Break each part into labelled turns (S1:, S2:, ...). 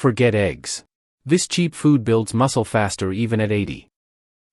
S1: Forget eggs. This cheap food builds muscle faster even at 80.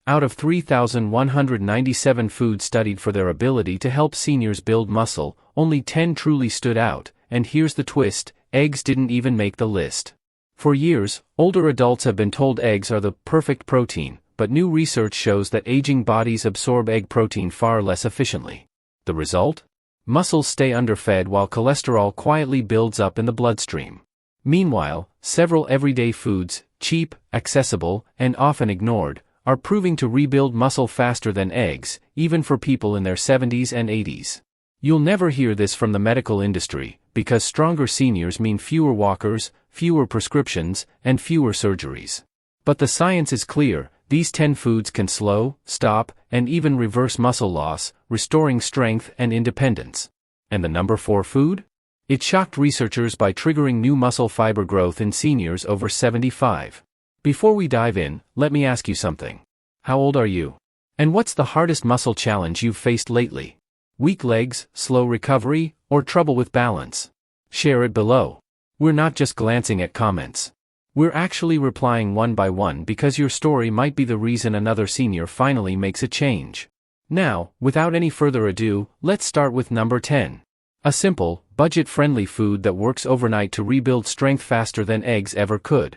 S1: Out of 3,197 foods studied for their ability to help seniors build muscle, only 10 truly stood out, and here's the twist: eggs didn't even make the list. For years, older adults have been told eggs are the perfect protein, but new research shows that aging bodies absorb egg protein far less efficiently. The result? Muscles stay underfed while cholesterol quietly builds up in the bloodstream. Meanwhile, several everyday foods, cheap, accessible, and often ignored, are proving to rebuild muscle faster than eggs, even for people in their 70s and 80s. You'll never hear this from the medical industry, because stronger seniors mean fewer walkers, fewer prescriptions, and fewer surgeries. But the science is clear: these 10 foods can slow, stop, and even reverse muscle loss, restoring strength and independence. And the number 4 food? It shocked researchers by triggering new muscle fiber growth in seniors over 75. Before we dive in, let me ask you something. How old are you? And what's the hardest muscle challenge you've faced lately? Weak legs, slow recovery, or trouble with balance? Share it below. We're not just glancing at comments. We're actually replying one by one, because your story might be the reason another senior finally makes a change. Now, without any further ado, let's start with number 10. A simple, budget-friendly food that works overnight to rebuild strength faster than eggs ever could.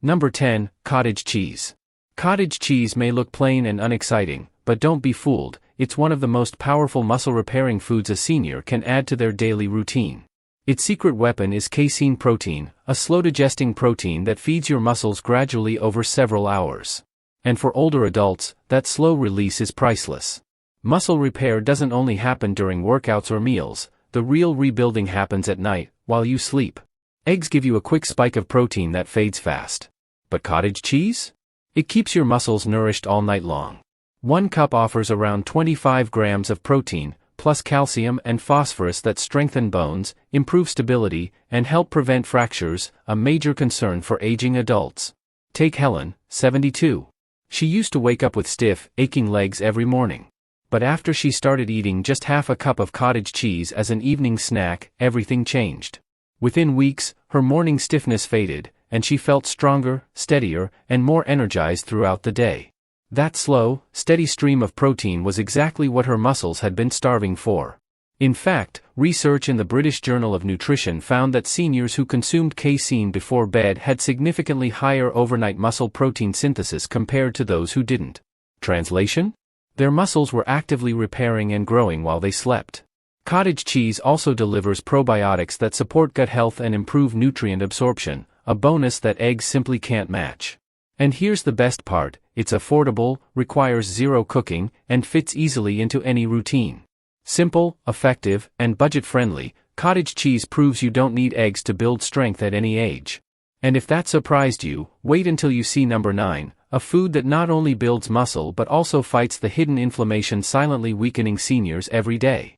S1: Number 10, cottage cheese. Cottage cheese may look plain and unexciting, but don't be fooled, it's one of the most powerful muscle-repairing foods a senior can add to their daily routine. Its secret weapon is casein protein, a slow-digesting protein that feeds your muscles gradually over several hours. And for older adults, that slow release is priceless. Muscle repair doesn't only happen during workouts or meals. The real rebuilding happens at night, while you sleep. Eggs give you a quick spike of protein that fades fast. But cottage cheese? It keeps your muscles nourished all night long. 1 cup offers around 25 grams of protein, plus calcium and phosphorus that strengthen bones, improve stability, and help prevent fractures, a major concern for aging adults. Take Helen, 72. She used to wake up with stiff, aching legs every morning. But after she started eating just half a cup of cottage cheese as an evening snack, everything changed. Within weeks, her morning stiffness faded, and she felt stronger, steadier, and more energized throughout the day. That slow, steady stream of protein was exactly what her muscles had been starving for. In fact, research in the British Journal of Nutrition found that seniors who consumed casein before bed had significantly higher overnight muscle protein synthesis compared to those who didn't. Translation? Their muscles were actively repairing and growing while they slept. Cottage cheese also delivers probiotics that support gut health and improve nutrient absorption, a bonus that eggs simply can't match. And here's the best part: it's affordable, requires zero cooking, and fits easily into any routine. Simple, effective, and budget-friendly, cottage cheese proves you don't need eggs to build strength at any age. And if that surprised you, wait until you see number 9. A food that not only builds muscle but also fights the hidden inflammation silently weakening seniors every day.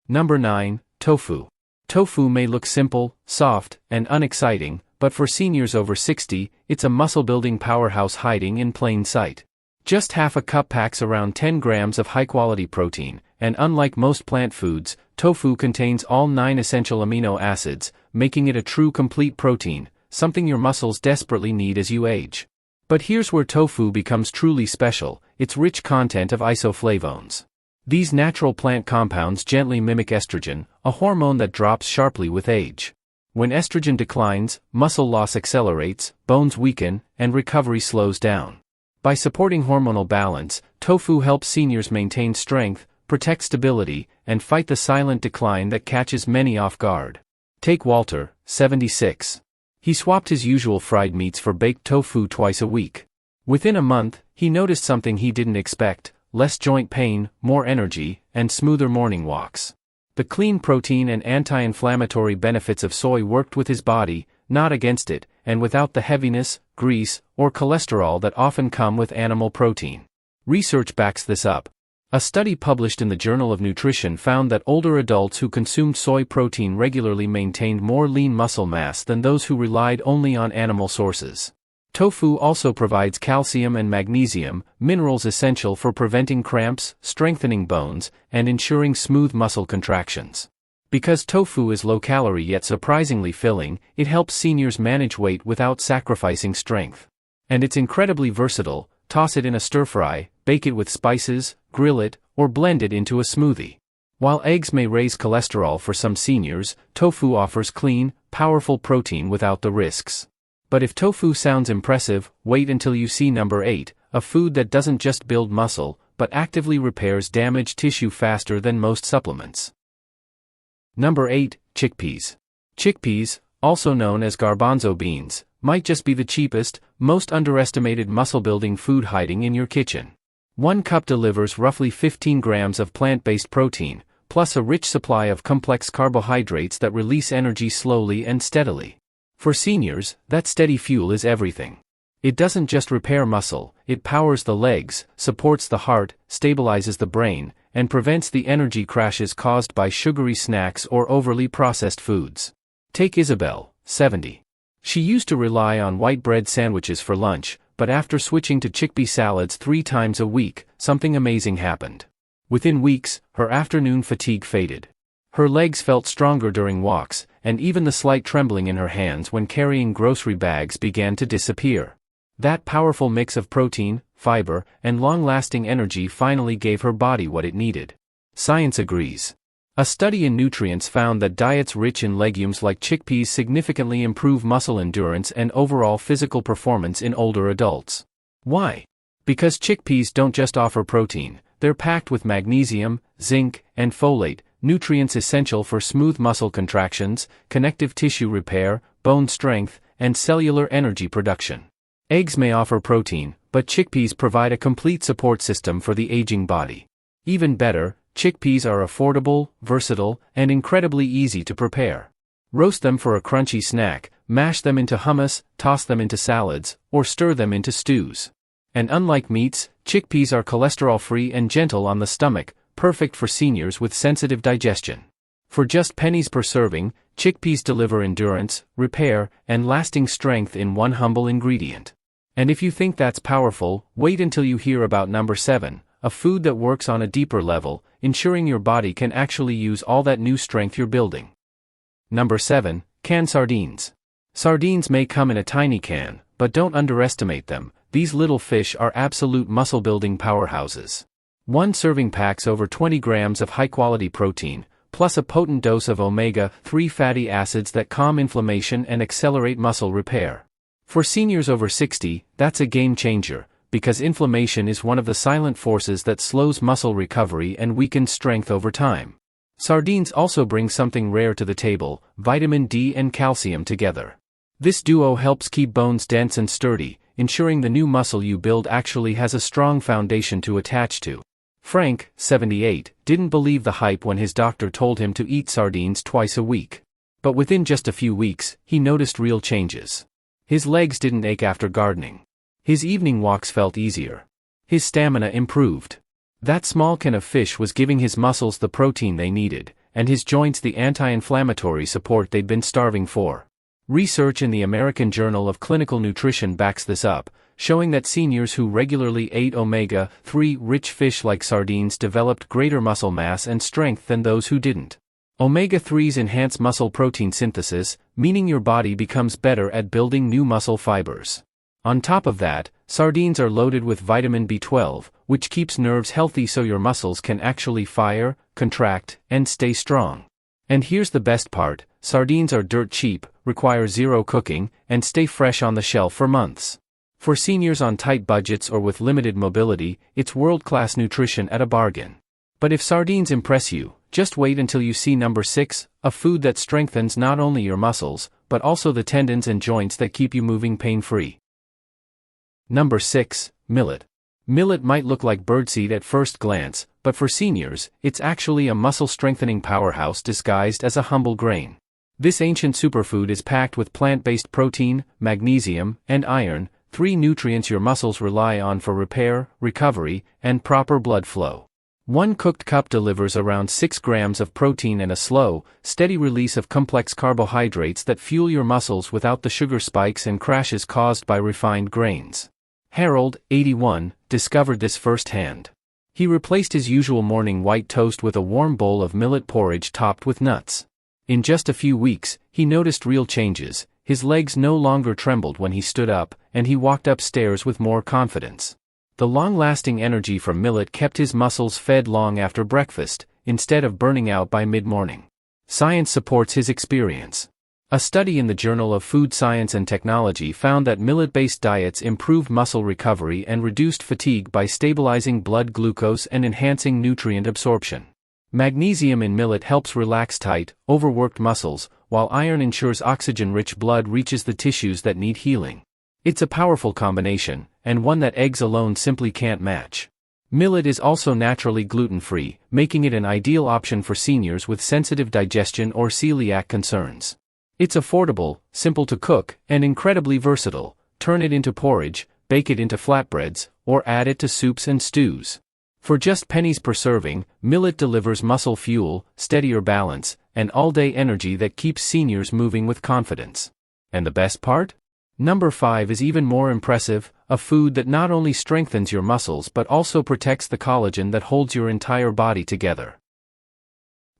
S1: Number 9, tofu. Tofu may look simple, soft, and unexciting, but for seniors over 60, it's a muscle-building powerhouse hiding in plain sight. Just half a cup packs around 10 grams of high-quality protein, and unlike most plant foods, tofu contains all 9 essential amino acids, making it a true complete protein, something your muscles desperately need as you age. But here's where tofu becomes truly special: its rich content of isoflavones. These natural plant compounds gently mimic estrogen, a hormone that drops sharply with age. When estrogen declines, muscle loss accelerates, bones weaken, and recovery slows down. By supporting hormonal balance, tofu helps seniors maintain strength, protect stability, and fight the silent decline that catches many off guard. Take Walter, 76. He swapped his usual fried meats for baked tofu twice a week. Within a month, he noticed something he didn't expect: less joint pain, more energy, and smoother morning walks. The clean protein and anti-inflammatory benefits of soy worked with his body, not against it, and without the heaviness, grease, or cholesterol that often come with animal protein. Research backs this up. A study published in the Journal of Nutrition found that older adults who consumed soy protein regularly maintained more lean muscle mass than those who relied only on animal sources. Tofu also provides calcium and magnesium, minerals essential for preventing cramps, strengthening bones, and ensuring smooth muscle contractions. Because tofu is low-calorie yet surprisingly filling, it helps seniors manage weight without sacrificing strength. And it's incredibly versatile. Toss it in a stir-fry, bake it with spices, grill it, or blend it into a smoothie. While eggs may raise cholesterol for some seniors, tofu offers clean, powerful protein without the risks. But if tofu sounds impressive, wait until you see number 8, a food that doesn't just build muscle, but actively repairs damaged tissue faster than most supplements. Number 8, chickpeas. Chickpeas, also known as garbanzo beans, might just be the cheapest, most underestimated muscle-building food hiding in your kitchen. 1 cup delivers roughly 15 grams of plant-based protein, plus a rich supply of complex carbohydrates that release energy slowly and steadily. For seniors, that steady fuel is everything. It doesn't just repair muscle, it powers the legs, supports the heart, stabilizes the brain, and prevents the energy crashes caused by sugary snacks or overly processed foods. Take Isabel, 70. She used to rely on white bread sandwiches for lunch, but after switching to chickpea salads 3 times a week, something amazing happened. Within weeks, her afternoon fatigue faded. Her legs felt stronger during walks, and even the slight trembling in her hands when carrying grocery bags began to disappear. That powerful mix of protein, fiber, and long-lasting energy finally gave her body what it needed. Science agrees. A study in nutrients found that diets rich in legumes like chickpeas significantly improve muscle endurance and overall physical performance in older adults. Why? Because chickpeas don't just offer protein, they're packed with magnesium, zinc, and folate, nutrients essential for smooth muscle contractions, connective tissue repair, bone strength, and cellular energy production. Eggs may offer protein, but chickpeas provide a complete support system for the aging body. Even better, chickpeas are affordable, versatile, and incredibly easy to prepare. Roast them for a crunchy snack, mash them into hummus, toss them into salads, or stir them into stews. And unlike meats, chickpeas are cholesterol-free and gentle on the stomach, perfect for seniors with sensitive digestion. For just pennies per serving, chickpeas deliver endurance, repair, and lasting strength in one humble ingredient. And if you think that's powerful, wait until you hear about number 7, a food that works on a deeper level, ensuring your body can actually use all that new strength you're building. Number 7, canned sardines. Sardines may come in a tiny can, but don't underestimate them. These little fish are absolute muscle-building powerhouses. 1 serving packs over 20 grams of high-quality protein, plus a potent dose of omega-3 fatty acids that calm inflammation and accelerate muscle repair. For seniors over 60, that's a game changer, because inflammation is one of the silent forces that slows muscle recovery and weakens strength over time. Sardines also bring something rare to the table, vitamin D and calcium together. This duo helps keep bones dense and sturdy, ensuring the new muscle you build actually has a strong foundation to attach to. Frank, 78, didn't believe the hype when his doctor told him to eat sardines twice a week. But within just a few weeks, he noticed real changes. His legs didn't ache after gardening. His evening walks felt easier. His stamina improved. That small can of fish was giving his muscles the protein they needed, and his joints the anti-inflammatory support they'd been starving for. Research in the American Journal of Clinical Nutrition backs this up, showing that seniors who regularly ate omega-3 rich fish like sardines developed greater muscle mass and strength than those who didn't. Omega-3s enhance muscle protein synthesis, meaning your body becomes better at building new muscle fibers. On top of that, sardines are loaded with vitamin B12, which keeps nerves healthy so your muscles can actually fire, contract, and stay strong. And here's the best part, sardines are dirt cheap, require zero cooking, and stay fresh on the shelf for months. For seniors on tight budgets or with limited mobility, it's world-class nutrition at a bargain. But if sardines impress you, just wait until you see number 6, a food that strengthens not only your muscles, but also the tendons and joints that keep you moving pain-free. Number 6, millet. Millet might look like birdseed at first glance, but for seniors, it's actually a muscle-strengthening powerhouse disguised as a humble grain. This ancient superfood is packed with plant-based protein, magnesium, and iron, 3 nutrients your muscles rely on for repair, recovery, and proper blood flow. 1 cooked cup delivers around 6 grams of protein and a slow, steady release of complex carbohydrates that fuel your muscles without the sugar spikes and crashes caused by refined grains. Harold, 81, discovered this firsthand. He replaced his usual morning white toast with a warm bowl of millet porridge topped with nuts. In just a few weeks, he noticed real changes. His legs no longer trembled when he stood up, and he walked upstairs with more confidence. The long-lasting energy from millet kept his muscles fed long after breakfast, instead of burning out by mid-morning. Science supports his experience. A study in the Journal of Food Science and Technology found that millet-based diets improved muscle recovery and reduced fatigue by stabilizing blood glucose and enhancing nutrient absorption. Magnesium in millet helps relax tight, overworked muscles, while iron ensures oxygen-rich blood reaches the tissues that need healing. It's a powerful combination, and one that eggs alone simply can't match. Millet is also naturally gluten-free, making it an ideal option for seniors with sensitive digestion or celiac concerns. It's affordable, simple to cook, and incredibly versatile. Turn it into porridge, bake it into flatbreads, or add it to soups and stews. For just pennies per serving, millet delivers muscle fuel, steadier balance, and all-day energy that keeps seniors moving with confidence. And the best part? Number 5 is even more impressive, a food that not only strengthens your muscles but also protects the collagen that holds your entire body together.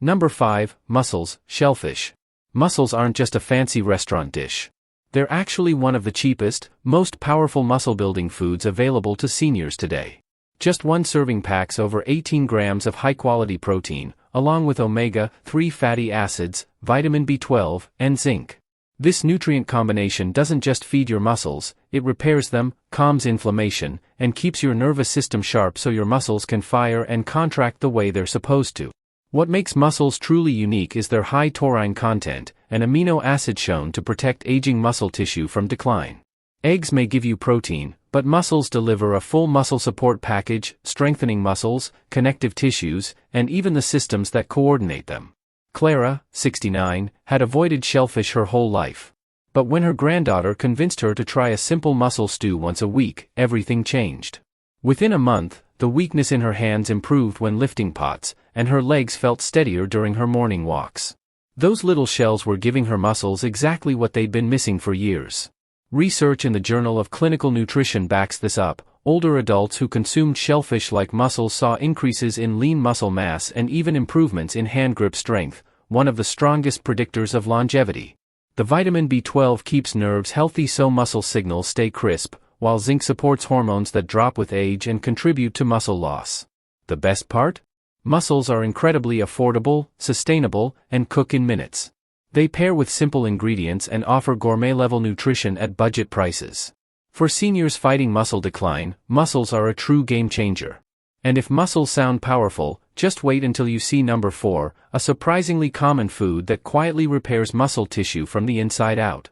S1: Number 5, mussels, shellfish. Mussels aren't just a fancy restaurant dish. They're actually one of the cheapest, most powerful muscle-building foods available to seniors today. Just one serving packs over 18 grams of high-quality protein, along with omega-3 fatty acids, vitamin B12, and zinc. This nutrient combination doesn't just feed your muscles, it repairs them, calms inflammation, and keeps your nervous system sharp so your muscles can fire and contract the way they're supposed to. What makes mussels truly unique is their high taurine content, an amino acid shown to protect aging muscle tissue from decline. Eggs may give you protein, but mussels deliver a full muscle support package, strengthening muscles, connective tissues, and even the systems that coordinate them. Clara, 69, had avoided shellfish her whole life. But when her granddaughter convinced her to try a simple mussel stew once a week, everything changed. Within a month, the weakness in her hands improved when lifting pots, and her legs felt steadier during her morning walks. Those little shells were giving her muscles exactly what they'd been missing for years. Research in the Journal of Clinical Nutrition backs this up. Older adults who consumed shellfish like mussels saw increases in lean muscle mass and even improvements in hand grip strength, one of the strongest predictors of longevity. The vitamin B12 keeps nerves healthy so muscle signals stay crisp, while zinc supports hormones that drop with age and contribute to muscle loss. The best part? Mussels are incredibly affordable, sustainable, and cook in minutes. They pair with simple ingredients and offer gourmet-level nutrition at budget prices. For seniors fighting muscle decline, mussels are a true game-changer. And if mussels sound powerful, just wait until you see number 4, a surprisingly common food that quietly repairs muscle tissue from the inside out.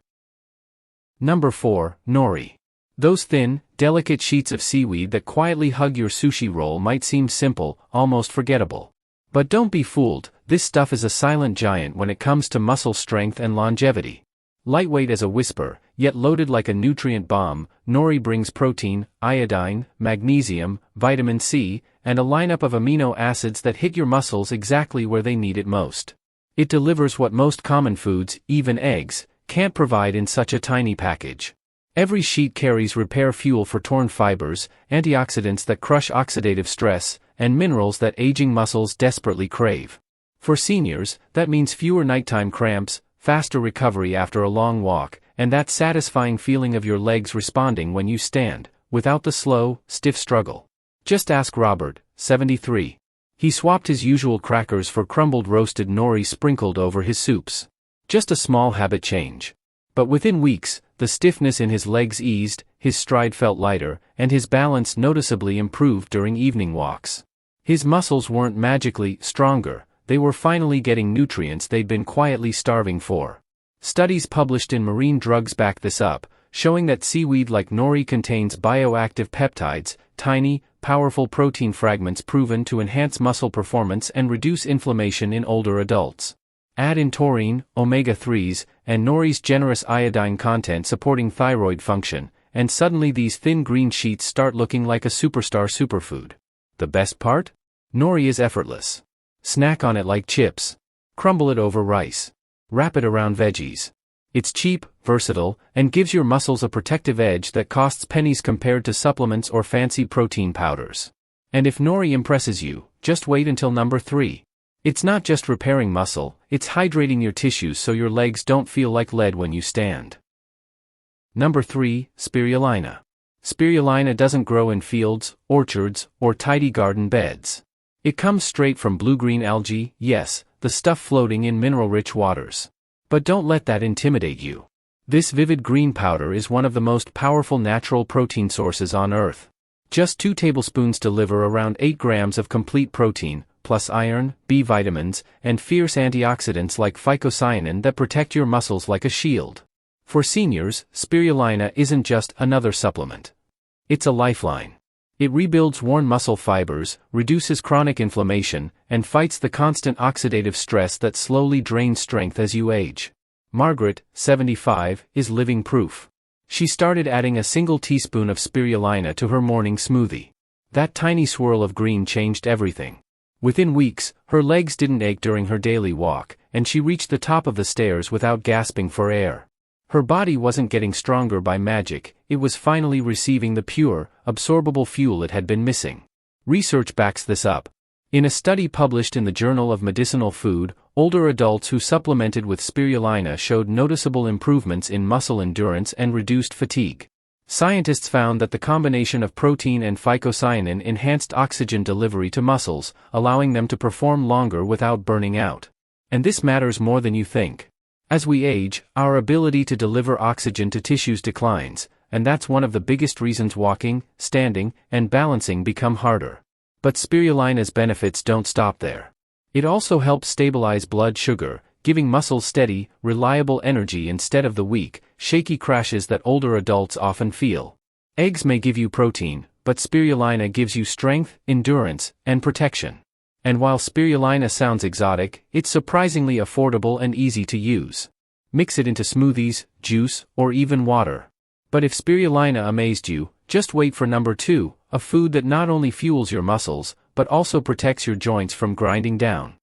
S1: Number 4, nori. Those thin, delicate sheets of seaweed that quietly hug your sushi roll might seem simple, almost forgettable. But don't be fooled, this stuff is a silent giant when it comes to muscle strength and longevity. Lightweight as a whisper, yet loaded like a nutrient bomb, nori brings protein, iodine, magnesium, vitamin C, and a lineup of amino acids that hit your muscles exactly where they need it most. It delivers what most common foods, even eggs, can't provide in such a tiny package. Every sheet carries repair fuel for torn fibers, antioxidants that crush oxidative stress, and minerals that aging muscles desperately crave. For seniors, that means fewer nighttime cramps, faster recovery after a long walk, and that satisfying feeling of your legs responding when you stand, without the slow, stiff struggle. Just ask Robert, 73. He swapped his usual crackers for crumbled roasted nori sprinkled over his soups. Just a small habit change. But within weeks, the stiffness in his legs eased, his stride felt lighter, and his balance noticeably improved during evening walks. His muscles weren't magically stronger, they were finally getting nutrients they'd been quietly starving for. Studies published in Marine Drugs back this up, showing that seaweed like nori contains bioactive peptides, tiny, powerful protein fragments proven to enhance muscle performance and reduce inflammation in older adults. Add in taurine, omega-3s, and nori's generous iodine content supporting thyroid function, and suddenly these thin green sheets start looking like a superstar superfood. The best part? Nori is effortless. Snack on it like chips. Crumble it over rice. Wrap it around veggies. It's cheap, versatile, and gives your muscles a protective edge that costs pennies compared to supplements or fancy protein powders. And if Nori impresses you, just wait until number 3. It's not just repairing muscle, it's hydrating your tissues so your legs don't feel like lead when you stand. Number 3, Spirulina. Spirulina doesn't grow in fields, orchards, or tidy garden beds. It comes straight from blue-green algae, yes, the stuff floating in mineral-rich waters. But don't let that intimidate you. This vivid green powder is one of the most powerful natural protein sources on Earth. Just 2 tablespoons deliver around 8 grams of complete protein, plus iron, B vitamins, and fierce antioxidants like phycocyanin that protect your muscles like a shield. For seniors, Spirulina isn't just another supplement. It's a lifeline. It rebuilds worn muscle fibers, reduces chronic inflammation, and fights the constant oxidative stress that slowly drains strength as you age. Margaret, 75, is living proof. She started adding a single teaspoon of Spirulina to her morning smoothie. That tiny swirl of green changed everything. Within weeks, her legs didn't ache during her daily walk, and she reached the top of the stairs without gasping for air. Her body wasn't getting stronger by magic, it was finally receiving the pure, absorbable fuel it had been missing. Research backs this up. In a study published in the Journal of Medicinal Food, older adults who supplemented with Spirulina showed noticeable improvements in muscle endurance and reduced fatigue. Scientists found that the combination of protein and phycocyanin enhanced oxygen delivery to muscles, allowing them to perform longer without burning out. And this matters more than you think. As we age, our ability to deliver oxygen to tissues declines, and that's one of the biggest reasons walking, standing, and balancing become harder. But Spirulina's benefits don't stop there. It also helps stabilize blood sugar, giving muscles steady, reliable energy instead of the weak, shaky crashes that older adults often feel. Eggs may give you protein, but Spirulina gives you strength, endurance, and protection. And while Spirulina sounds exotic, it's surprisingly affordable and easy to use. Mix it into smoothies, juice, or even water. But if Spirulina amazed you, just wait for number 2, a food that not only fuels your muscles, but also protects your joints from grinding down.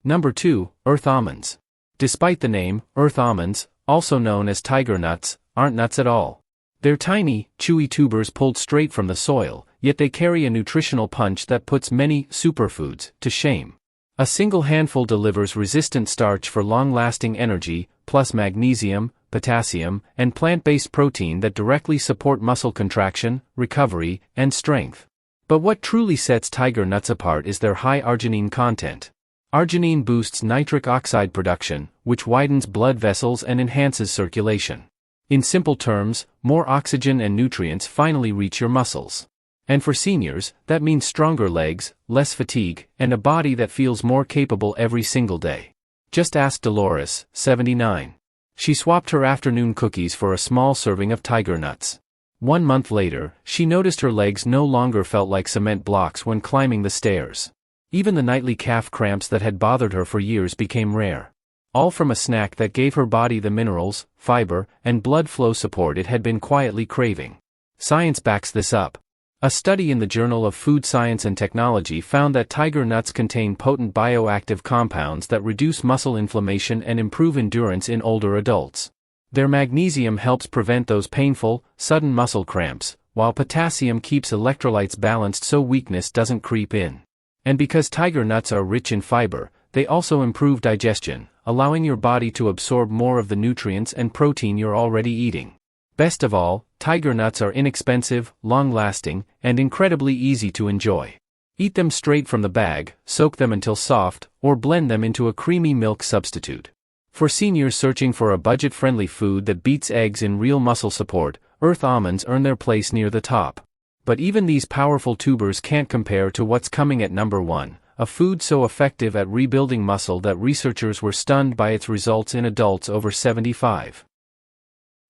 S1: Number 2, Earth Almonds. Despite the name, Earth Almonds, also known as tiger nuts, aren't nuts at all. They're tiny, chewy tubers pulled straight from the soil, yet they carry a nutritional punch that puts many superfoods to shame. A single handful delivers resistant starch for long-lasting energy, plus magnesium, potassium, and plant-based protein that directly support muscle contraction, recovery, and strength. But what truly sets tiger nuts apart is their high arginine content. Arginine boosts nitric oxide production, which widens blood vessels and enhances circulation. In simple terms, more oxygen and nutrients finally reach your muscles. And for seniors, that means stronger legs, less fatigue, and a body that feels more capable every single day. Just ask Dolores, 79. She swapped her afternoon cookies for a small serving of tiger nuts. 1 month later, she noticed her legs no longer felt like cement blocks when climbing the stairs. Even the nightly calf cramps that had bothered her for years became rare. All from a snack that gave her body the minerals, fiber, and blood flow support it had been quietly craving. Science backs this up. A study in the Journal of Food Science and Technology found that tiger nuts contain potent bioactive compounds that reduce muscle inflammation and improve endurance in older adults. Their magnesium helps prevent those painful, sudden muscle cramps, while potassium keeps electrolytes balanced so weakness doesn't creep in. And because tiger nuts are rich in fiber, they also improve digestion, allowing your body to absorb more of the nutrients and protein you're already eating. Best of all, tiger nuts are inexpensive, long-lasting, and incredibly easy to enjoy. Eat them straight from the bag, soak them until soft, or blend them into a creamy milk substitute. For seniors searching for a budget-friendly food that beats eggs in real muscle support, Earth Almonds earn their place near the top. But even these powerful tubers can't compare to what's coming at number 1, a food so effective at rebuilding muscle that researchers were stunned by its results in adults over 75.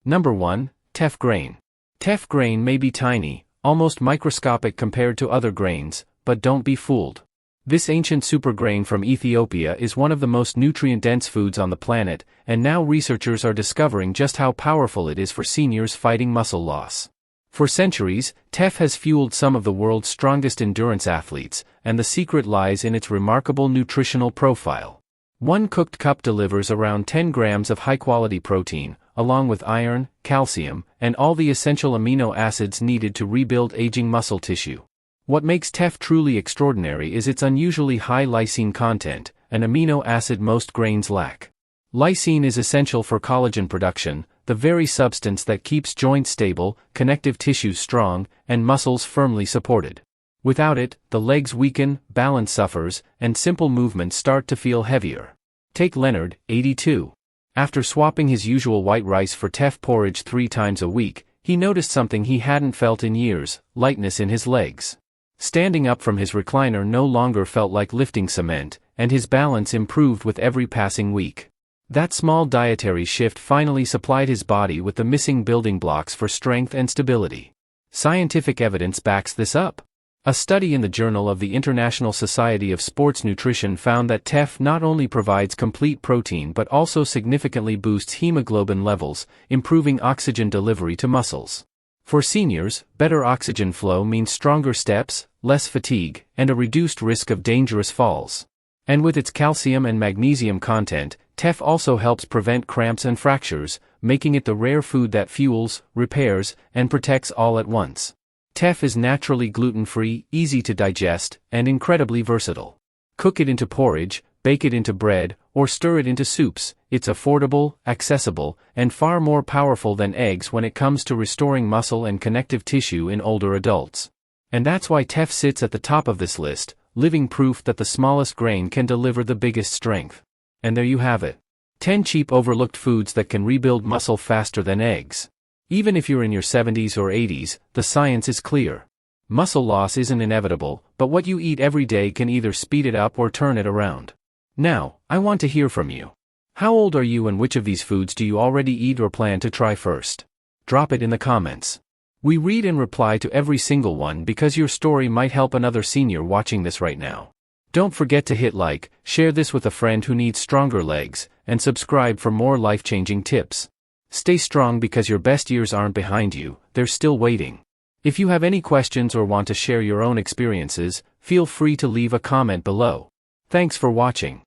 S1: Number 1, Teff grain. Teff grain may be tiny, almost microscopic compared to other grains, but don't be fooled. This ancient supergrain from Ethiopia is one of the most nutrient-dense foods on the planet, and now researchers are discovering just how powerful it is for seniors fighting muscle loss. For centuries, Teff has fueled some of the world's strongest endurance athletes, and the secret lies in its remarkable nutritional profile. 1 cooked cup delivers around 10 grams of high-quality protein, along with iron, calcium, and all the essential amino acids needed to rebuild aging muscle tissue. What makes Teff truly extraordinary is its unusually high lysine content, an amino acid most grains lack. Lysine is essential for collagen production, the very substance that keeps joints stable, connective tissues strong, and muscles firmly supported. Without it, the legs weaken, balance suffers, and simple movements start to feel heavier. Take Leonard, 82. After swapping his usual white rice for Teff porridge 3 times a week, he noticed something he hadn't felt in years: lightness in his legs. Standing up from his recliner no longer felt like lifting cement, and his balance improved with every passing week. That small dietary shift finally supplied his body with the missing building blocks for strength and stability. Scientific evidence backs this up. A study in the Journal of the International Society of Sports Nutrition found that Teff not only provides complete protein but also significantly boosts hemoglobin levels, improving oxygen delivery to muscles. For seniors, better oxygen flow means stronger steps, less fatigue, and a reduced risk of dangerous falls. And with its calcium and magnesium content, Teff also helps prevent cramps and fractures, making it the rare food that fuels, repairs, and protects all at once. Teff is naturally gluten-free, easy to digest, and incredibly versatile. Cook it into porridge, bake it into bread, or stir it into soups. It's affordable, accessible, and far more powerful than eggs when it comes to restoring muscle and connective tissue in older adults. And that's why Teff sits at the top of this list, living proof that the smallest grain can deliver the biggest strength. And there you have it. 10 cheap overlooked foods that can rebuild muscle faster than eggs. Even if you're in your 70s or 80s, the science is clear. Muscle loss isn't inevitable, but what you eat every day can either speed it up or turn it around. Now, I want to hear from you. How old are you and which of these foods do you already eat or plan to try first? Drop it in the comments. We read and reply to every single one because your story might help another senior watching this right now. Don't forget to hit like, share this with a friend who needs stronger legs, and subscribe for more life-changing tips. Stay strong because your best years aren't behind you, they're still waiting. If you have any questions or want to share your own experiences, feel free to leave a comment below. Thanks for watching.